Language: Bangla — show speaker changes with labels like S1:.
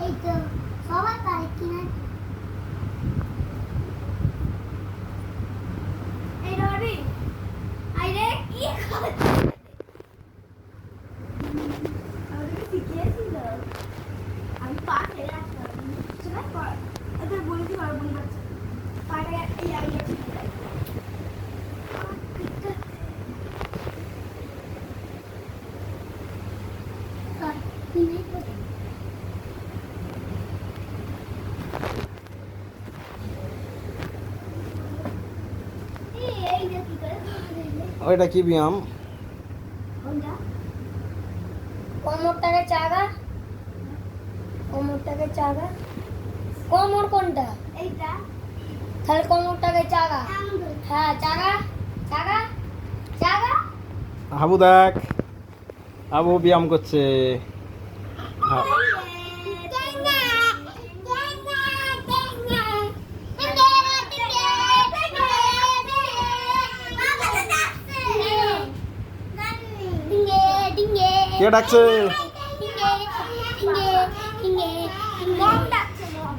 S1: এই তো সবাই পারে কিনা এই রবি আইরে কি করছিস আমি শিখিয়েছিল আমি পা ফেলে আসলাম সেটা কর এটা বলতে পারবো বলি বাচ্চা পাটা এই আইডিয়া ঠিক আছে
S2: ওইটা কি ব্যায়াম?
S1: কোমরটাকে চাগা কোমরটাকে চাগা কোমর কোনটা এইটা তাহলে কোমরটাকে চাগা হ্যাঁ চাগা চাগা চাগা
S2: হাবু দেখ, হাবু ব্যায়াম করছে। কে ডাকছে?
S1: মম ডাকছে মম